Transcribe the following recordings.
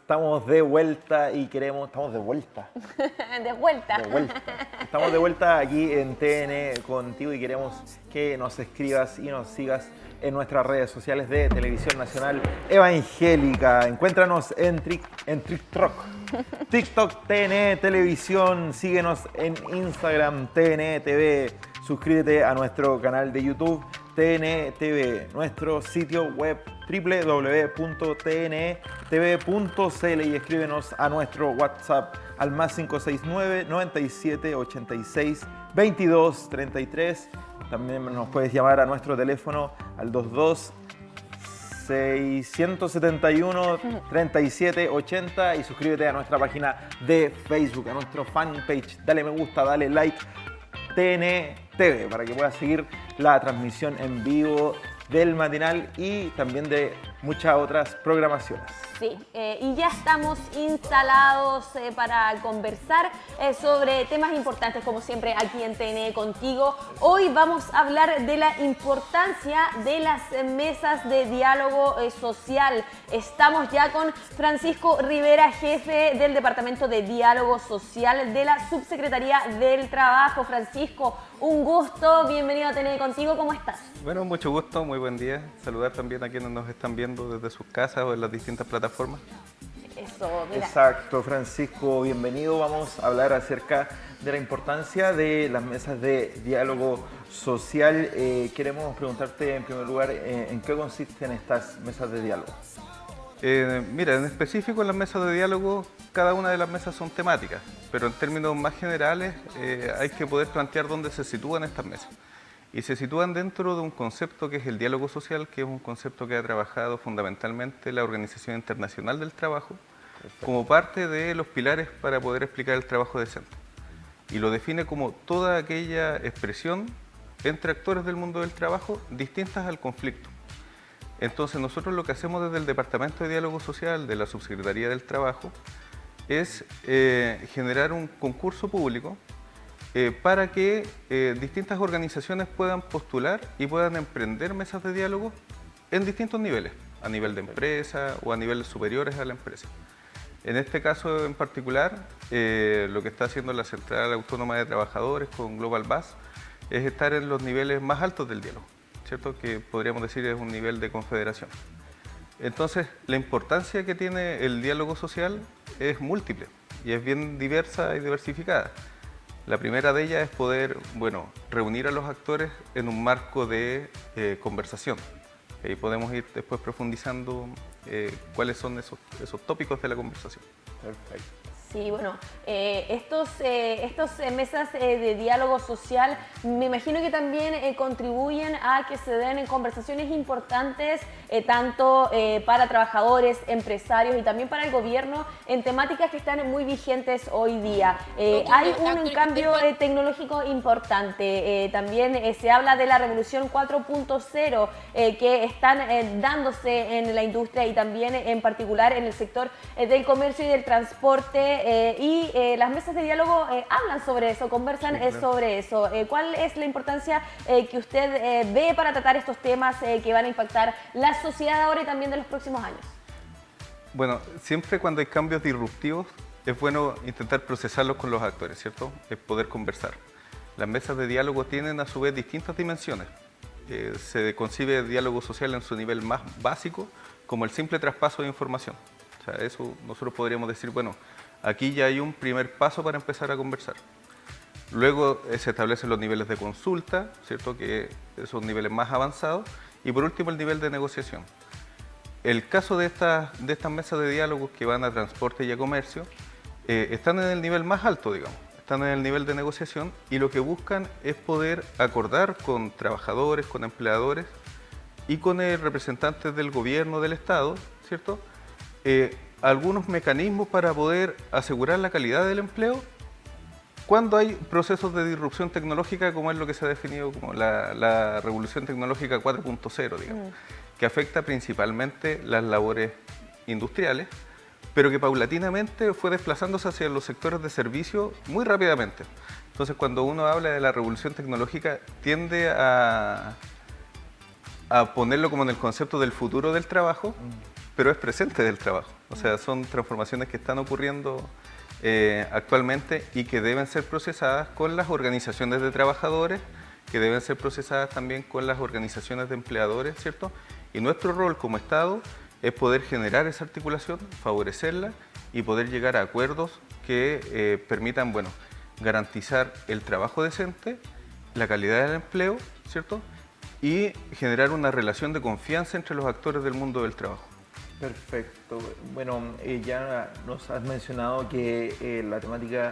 Estamos de vuelta y queremos... Estamos de vuelta. De vuelta. De vuelta. Estamos de vuelta aquí en TN contigo y queremos que nos escribas y nos sigas en nuestras redes sociales de Televisión Nacional Evangélica. Encuéntranos en TikTok, TN Televisión. Síguenos en Instagram, TN TV. Suscríbete a nuestro canal de YouTube, TN TV. Nuestro sitio web, www.tntv.cl, y escríbenos a nuestro WhatsApp al +569 97 86 22 33. También nos puedes llamar a nuestro teléfono al 22 671 37 80 y suscríbete a nuestra página de Facebook, a nuestro fanpage. Dale me gusta, dale like, TN TV, para que puedas seguir la transmisión en vivo del matinal y también de muchas otras programaciones. Sí, y ya estamos instalados para conversar sobre temas importantes, como siempre, aquí en TN Contigo. Hoy vamos a hablar de la importancia de las mesas de diálogo social. Estamos ya con Francisco Rivera, jefe del Departamento de Diálogo Social de la Subsecretaría del Trabajo. Francisco, un gusto, bienvenido a TN Contigo, ¿cómo estás? Bueno, mucho gusto, muy buen día. Saludar también a quienes nos están viendo desde sus casas o en las distintas plataformas. Eso, mira. Exacto, Francisco, bienvenido. Vamos a hablar acerca de la importancia de las mesas de diálogo social. Queremos preguntarte en primer lugar, ¿en qué consisten estas mesas de diálogo? Mira, en específico en las mesas de diálogo, cada una de las mesas son temáticas, pero en términos más generales hay que poder plantear dónde se sitúan estas mesas. Y se sitúan dentro de un concepto que es el diálogo social, que es un concepto que ha trabajado fundamentalmente la Organización Internacional del Trabajo. Perfecto. Como parte de los pilares para poder explicar el trabajo decente. Y lo define como toda aquella expresión entre actores del mundo del trabajo distintas al conflicto. Entonces nosotros lo que hacemos desde el Departamento de Diálogo Social de la Subsecretaría del Trabajo es generar un concurso público para que distintas organizaciones puedan postular y puedan emprender mesas de diálogo en distintos niveles, a nivel de empresa o a niveles superiores a la empresa. En este caso en particular, lo que está haciendo la Central Autónoma de Trabajadores con Global Bus es estar en los niveles más altos del diálogo, ¿cierto? Que podríamos decir es un nivel de confederación. Entonces, la importancia que tiene el diálogo social es múltiple y es bien diversa y diversificada. La primera de ellas es poder, reunir a los actores en un marco de conversación. Ahí podemos ir después profundizando cuáles son esos tópicos de la conversación. Perfecto. Sí, bueno, estos mesas de diálogo social me imagino que también contribuyen a que se den conversaciones importantes tanto para trabajadores, empresarios y también para el gobierno en temáticas que están muy vigentes hoy día. Hay un cambio tecnológico importante, también se habla de la revolución 4.0 que están dándose en la industria y también en particular en el sector del comercio y del transporte. Las mesas de diálogo hablan sobre eso, conversan sobre eso. ¿Cuál es la importancia que usted ve para tratar estos temas que van a impactar la sociedad ahora y también de los próximos años? Bueno, siempre cuando hay cambios disruptivos es bueno intentar procesarlos con los actores, ¿cierto? Es poder conversar. Las mesas de diálogo tienen a su vez distintas dimensiones. Se concibe el diálogo social en su nivel más básico como el simple traspaso de información. O sea, eso nosotros podríamos decir, aquí ya hay un primer paso para empezar a conversar. Luego se establecen los niveles de consulta, ¿cierto? Que son niveles más avanzados. Y por último, el nivel de negociación. El caso de estas mesas de diálogo que van a transporte y a comercio están en el nivel más alto, digamos. Están en el nivel de negociación y lo que buscan es poder acordar con trabajadores, con empleadores y con representantes del gobierno, del Estado, ¿cierto? Algunos mecanismos para poder asegurar la calidad del empleo cuando hay procesos de disrupción tecnológica, como es lo que se ha definido como la revolución tecnológica 4.0, digamos, que afecta principalmente las labores industriales, pero que paulatinamente fue desplazándose hacia los sectores de servicio muy rápidamente. Entonces, cuando uno habla de la revolución tecnológica, tiende a ponerlo como en el concepto del futuro del trabajo, pero es presente del trabajo. O sea, son transformaciones que están ocurriendo actualmente y que deben ser procesadas con las organizaciones de trabajadores, que deben ser procesadas también con las organizaciones de empleadores, ¿cierto? Y nuestro rol como Estado es poder generar esa articulación, favorecerla y poder llegar a acuerdos que permitan, bueno, garantizar el trabajo decente, la calidad del empleo, ¿cierto? Y generar una relación de confianza entre los actores del mundo del trabajo. Perfecto. Bueno, ya nos has mencionado que la temática,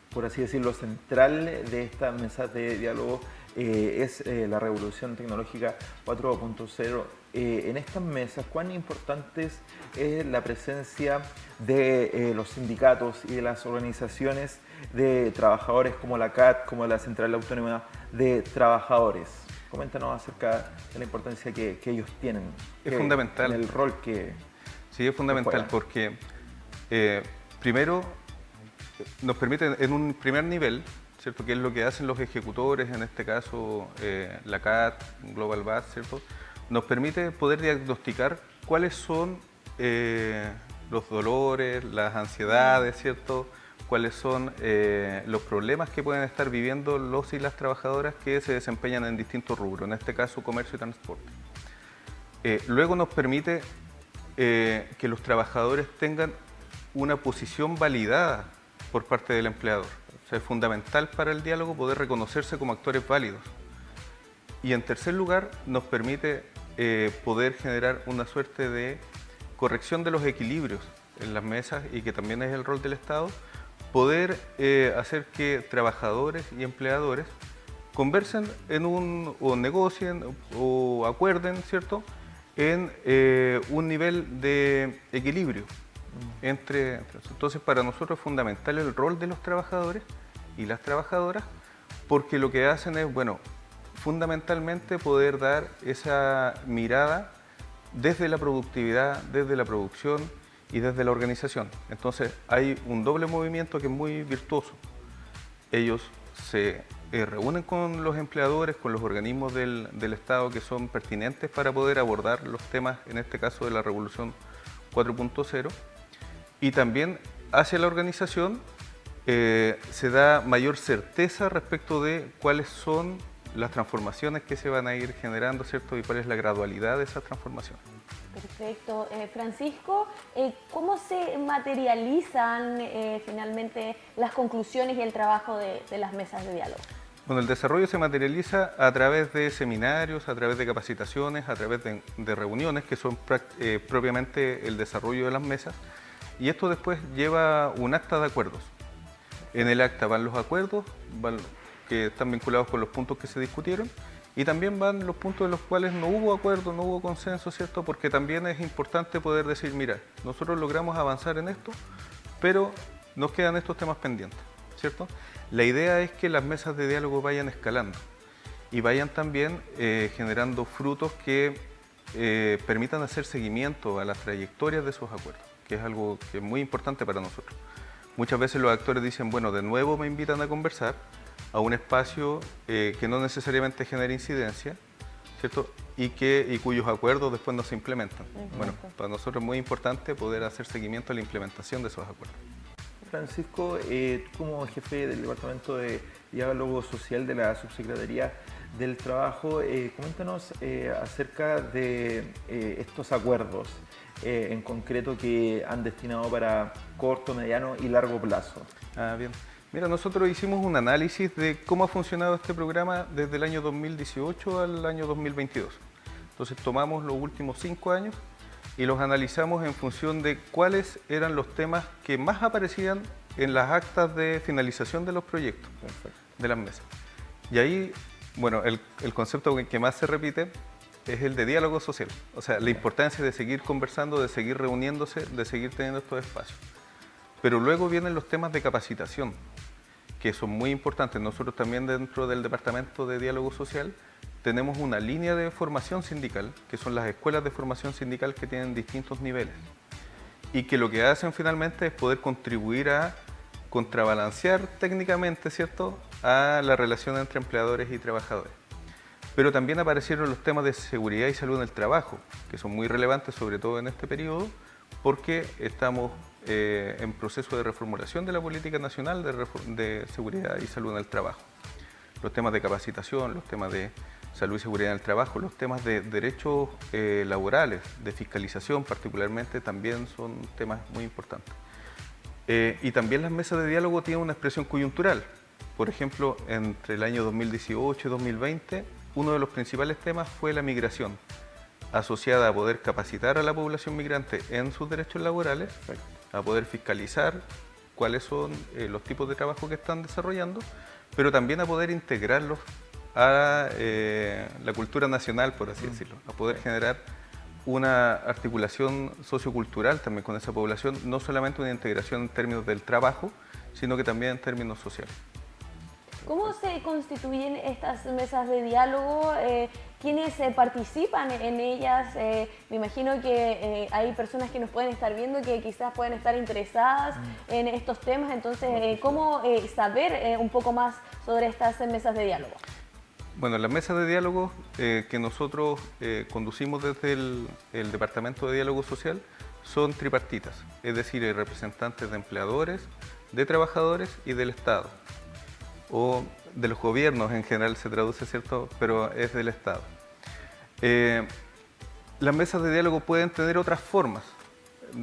por así decirlo, central de estas mesas de diálogo es la revolución tecnológica 4.0. En estas mesas, ¿cuán importante es la presencia de los sindicatos y de las organizaciones de trabajadores como la CAT, como la Central Autónoma de Trabajadores? Coméntanos acerca de la importancia que ellos tienen. Es fundamental. En el rol que... Sí, es fundamental porque primero nos permite en un primer nivel, ¿cierto? Que es lo que hacen los ejecutores, en este caso la CAT, Global BAS, ¿cierto? Nos permite poder diagnosticar cuáles son los dolores, las ansiedades, ¿cierto? Cuáles son los problemas que pueden estar viviendo los y las trabajadoras que se desempeñan en distintos rubros, en este caso comercio y transporte. Luego nos permite que los trabajadores tengan una posición validada por parte del empleador. O sea, es fundamental para el diálogo poder reconocerse como actores válidos. Y en tercer lugar, nos permite poder generar una suerte de corrección de los equilibrios en las mesas y que también es el rol del Estado, poder hacer que trabajadores y empleadores conversen o negocien o acuerden, ¿cierto?, en un nivel de equilibrio entre. Entonces, para nosotros es fundamental el rol de los trabajadores y las trabajadoras, porque lo que hacen es, bueno, fundamentalmente poder dar esa mirada desde la productividad, desde la producción y desde la organización. Entonces, hay un doble movimiento que es muy virtuoso. Ellos se reúnen con los empleadores, con los organismos del Estado que son pertinentes para poder abordar los temas, en este caso de la Revolución 4.0, y también hacia la organización se da mayor certeza respecto de cuáles son las transformaciones que se van a ir generando, ¿cierto? Y cuál es la gradualidad de esas transformaciones. Perfecto. Francisco, ¿cómo se materializan finalmente las conclusiones y el trabajo de las mesas de diálogo? Bueno, el desarrollo se materializa a través de seminarios, a través de capacitaciones, a través de reuniones, que son propiamente el desarrollo de las mesas, y esto después lleva un acta de acuerdos. En el acta van los acuerdos que están vinculados con los puntos que se discutieron, y también van los puntos en los cuales no hubo acuerdo, no hubo consenso, ¿cierto? Porque también es importante poder decir, mira, nosotros logramos avanzar en esto, pero nos quedan estos temas pendientes, ¿cierto? La idea es que las mesas de diálogo vayan escalando y vayan también generando frutos que permitan hacer seguimiento a las trayectorias de esos acuerdos, que es algo que es muy importante para nosotros. Muchas veces los actores dicen, bueno, de nuevo me invitan a conversar a un espacio que no necesariamente genera incidencia, ¿cierto? Y cuyos acuerdos después no se implementan. Bueno, para nosotros es muy importante poder hacer seguimiento a la implementación de esos acuerdos. Francisco, tú como jefe del Departamento de Diálogo Social de la Subsecretaría del Trabajo, coméntanos acerca de estos acuerdos en concreto que han destinado para corto, mediano y largo plazo. Bien. Mira, nosotros hicimos un análisis de cómo ha funcionado este programa desde el año 2018 al año 2022. Entonces tomamos los últimos 5 años y los analizamos en función de cuáles eran los temas que más aparecían en las actas de finalización de los proyectos. Perfecto. De las mesas. Y ahí, bueno, el concepto que más se repite es el de diálogo social. O sea, la importancia de seguir conversando, de seguir reuniéndose, de seguir teniendo estos espacios. Pero luego vienen los temas de capacitación, que son muy importantes. Nosotros también dentro del Departamento de Diálogo Social tenemos una línea de formación sindical, que son las escuelas de formación sindical que tienen distintos niveles y que lo que hacen finalmente es poder contribuir a contrabalancear técnicamente, ¿cierto?, a la relación entre empleadores y trabajadores. Pero también aparecieron los temas de seguridad y salud en el trabajo, que son muy relevantes, sobre todo en este periodo, porque estamos en proceso de reformulación de la política nacional de seguridad y salud en el trabajo. Los temas de capacitación, los temas de salud y seguridad en el trabajo, los temas de derechos laborales, de fiscalización particularmente, también son temas muy importantes. Y también las mesas de diálogo tienen una expresión coyuntural. Por ejemplo, entre el año 2018 y 2020, uno de los principales temas fue la migración, asociada a poder capacitar a la población migrante en sus derechos laborales, a poder fiscalizar cuáles son los tipos de trabajo que están desarrollando, pero también a poder integrarlos a la cultura nacional, por así decirlo, a poder generar una articulación sociocultural también con esa población, no solamente una integración en términos del trabajo, sino que también en términos sociales. ¿Cómo se constituyen estas mesas de diálogo? ¿Quiénes participan en ellas? Me imagino que hay personas que nos pueden estar viendo que quizás pueden estar interesadas en estos temas, entonces, ¿cómo saber un poco más sobre estas mesas de diálogo? Bueno, las mesas de diálogo que nosotros conducimos desde el Departamento de Diálogo Social son tripartitas, es decir, hay representantes de empleadores, de trabajadores y del Estado, o de los gobiernos en general se traduce, ¿cierto? Pero es del Estado. Las mesas de diálogo pueden tener otras formas.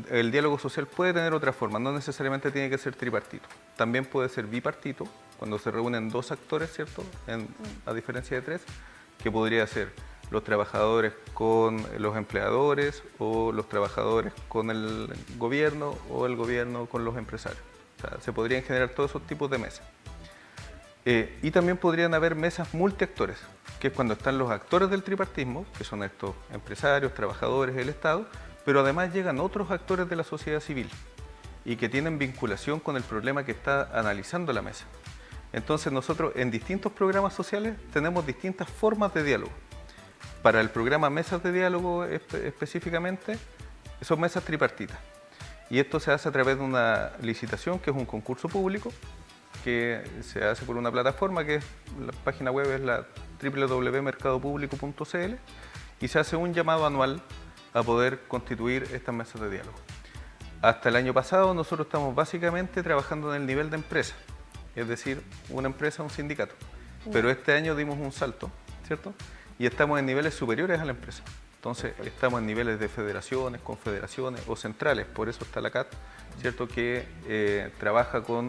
El diálogo social puede tener otras formas, no necesariamente tiene que ser tripartito. También puede ser bipartito, cuando se reúnen dos actores, ¿cierto? A diferencia de tres, que podría ser los trabajadores con los empleadores, o los trabajadores con el gobierno, o el gobierno con los empresarios. O sea, se podrían generar todos esos tipos de mesas. Y también podrían haber mesas multiactores, que es cuando están los actores del tripartismo, que son estos empresarios, trabajadores, el Estado, pero además llegan otros actores de la sociedad civil y que tienen vinculación con el problema que está analizando la mesa. Entonces nosotros en distintos programas sociales tenemos distintas formas de diálogo. Para el programa Mesas de Diálogo específicamente, son mesas tripartitas. Y esto se hace a través de una licitación, que es un concurso público, que se hace por una plataforma que la página web es la www.mercadopublico.cl, y se hace un llamado anual a poder constituir estas mesas de diálogo. Hasta el año pasado nosotros estamos básicamente trabajando en el nivel de empresa, es decir, una empresa, un sindicato, pero este año dimos un salto, ¿cierto? Y estamos en niveles superiores a la empresa. Entonces estamos en niveles de federaciones, confederaciones o centrales, por eso está la CAT, ¿cierto? Que trabaja con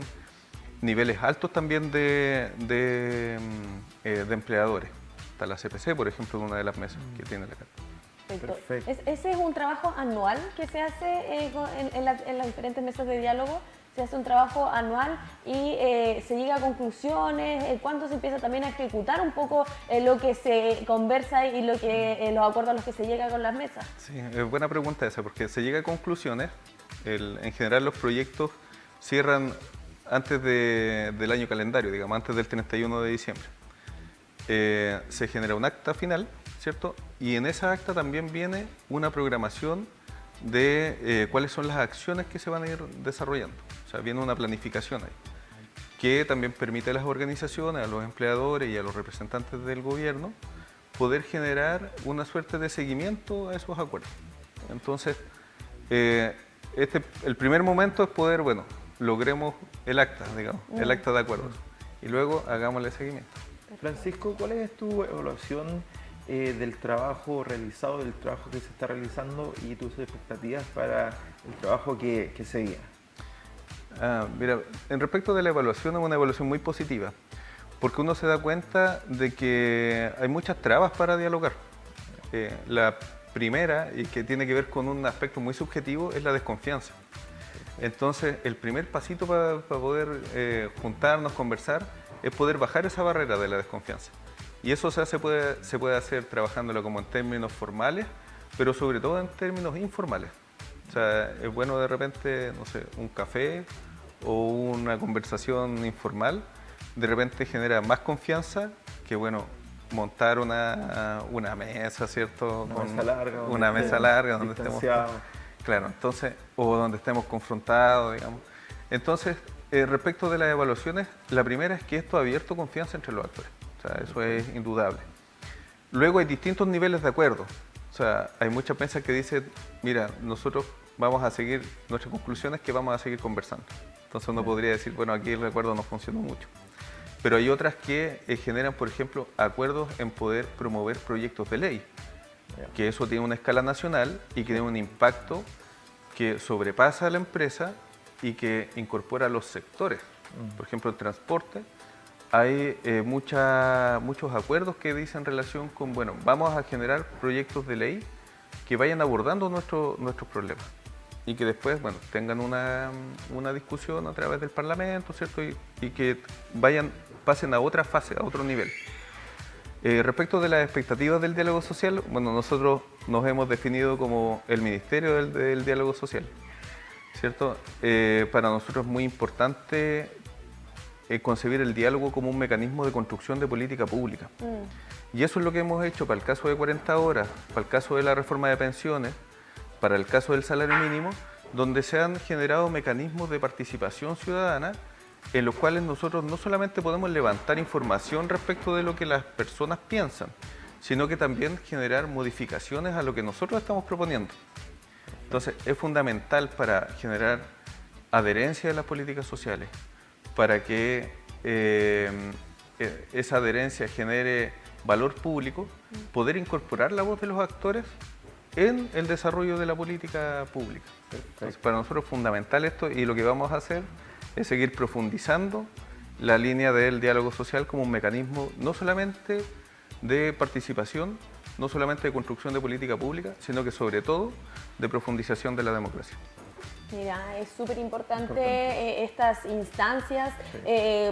niveles altos también de empleadores. Está la CPC, por ejemplo, en una de las mesas que tiene la CAT. Perfecto. ¿Ese es un trabajo anual que se hace en las diferentes mesas de diálogo? Se hace un trabajo anual y se llega a conclusiones. ¿Cuándo se empieza también a ejecutar un poco lo que se conversa y los acuerdos a los que se llega con las mesas? Sí, es buena pregunta esa, porque se llega a conclusiones. En general los proyectos cierran antes del año calendario, digamos, antes del 31 de diciembre. Se genera un acta final, ¿cierto? Y en esa acta también viene una programación de cuáles son las acciones que se van a ir desarrollando. O sea, viene una planificación ahí, que también permite a las organizaciones, a los empleadores y a los representantes del gobierno poder generar una suerte de seguimiento a esos acuerdos. Entonces, el primer momento es poder, bueno, logremos el acta, digamos, el acta de acuerdos, y luego hagámosle seguimiento. Francisco, ¿cuál es tu evaluación del trabajo realizado, del trabajo que se está realizando y tus expectativas para el trabajo que se viene? Mira, en respecto de la evaluación, es una evaluación muy positiva, porque uno se da cuenta de que hay muchas trabas para dialogar. La primera, y que tiene que ver con un aspecto muy subjetivo, es la desconfianza. Entonces, el primer pasito para poder juntarnos, conversar, es poder bajar esa barrera de la desconfianza. Y eso se puede hacer trabajándolo como en términos formales, pero sobre todo en términos informales. O sea, es bueno de repente, no sé, un café o una conversación informal, de repente genera más confianza que, bueno, montar una mesa, ¿cierto? Una mesa larga donde estemos... Claro, entonces, o donde estemos confrontados, digamos. Entonces, respecto de las evaluaciones, la primera es que esto ha abierto confianza entre los actores. O sea, eso es indudable. Luego hay distintos niveles de acuerdo. O sea, hay muchas mesas que dicen, mira, nosotros vamos a seguir, nuestra conclusión es que vamos a seguir conversando. Entonces uno podría decir, bueno, aquí el acuerdo no funcionó mucho. Pero hay otras que generan, por ejemplo, acuerdos en poder promover proyectos de ley, que eso tiene una escala nacional y que tiene un impacto que sobrepasa a la empresa y que incorpora a los sectores. Por ejemplo, en transporte hay muchos acuerdos que dicen relación con, bueno, vamos a generar proyectos de ley que vayan abordando nuestros problemas y que después, bueno, tengan una discusión a través del Parlamento, ¿cierto? Y que pasen a otra fase, a otro nivel. Respecto de las expectativas del diálogo social, bueno, nosotros nos hemos definido como el Ministerio del Diálogo Social, ¿cierto? Para nosotros es muy importante concebir el diálogo como un mecanismo de construcción de política pública. Y eso es lo que hemos hecho para el caso de 40 horas, para el caso de la reforma de pensiones, para el caso del salario mínimo, donde se han generado mecanismos de participación ciudadana en los cuales nosotros no solamente podemos levantar información respecto de lo que las personas piensan, sino que también generar modificaciones a lo que nosotros estamos proponiendo. Entonces, es fundamental para generar adherencia de las políticas sociales, para que esa adherencia genere valor público, poder incorporar la voz de los actores en el desarrollo de la política pública. Entonces, para nosotros es fundamental esto y lo que vamos a hacer es seguir profundizando la línea del diálogo social como un mecanismo no solamente de participación, no solamente de construcción de política pública, sino que sobre todo de profundización de la democracia. Mira, es súper importante estas instancias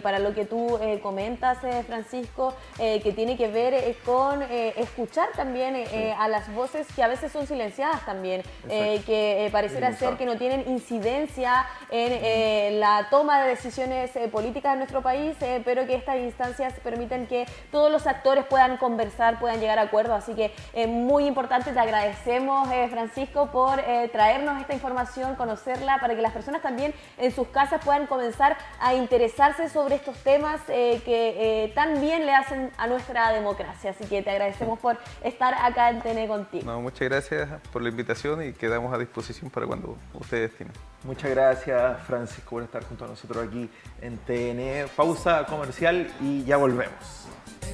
para lo que tú comentas, Francisco, que tiene que ver con escuchar también a las voces que a veces son silenciadas también, que pareciera ser que no tienen incidencia en la toma de decisiones políticas en nuestro país, pero que estas instancias permiten que todos los actores puedan conversar, puedan llegar a acuerdos. Así que muy importante, te agradecemos, Francisco, por traernos esta información, conocerla, para que las personas también en sus casas puedan comenzar a interesarse sobre estos temas que tan bien le hacen a nuestra democracia. Así que te agradecemos por estar acá en TN contigo. No, muchas gracias por la invitación y quedamos a disposición para cuando ustedes estimen. Muchas gracias, Francisco, por estar junto a nosotros aquí en TN. Pausa comercial y ya volvemos.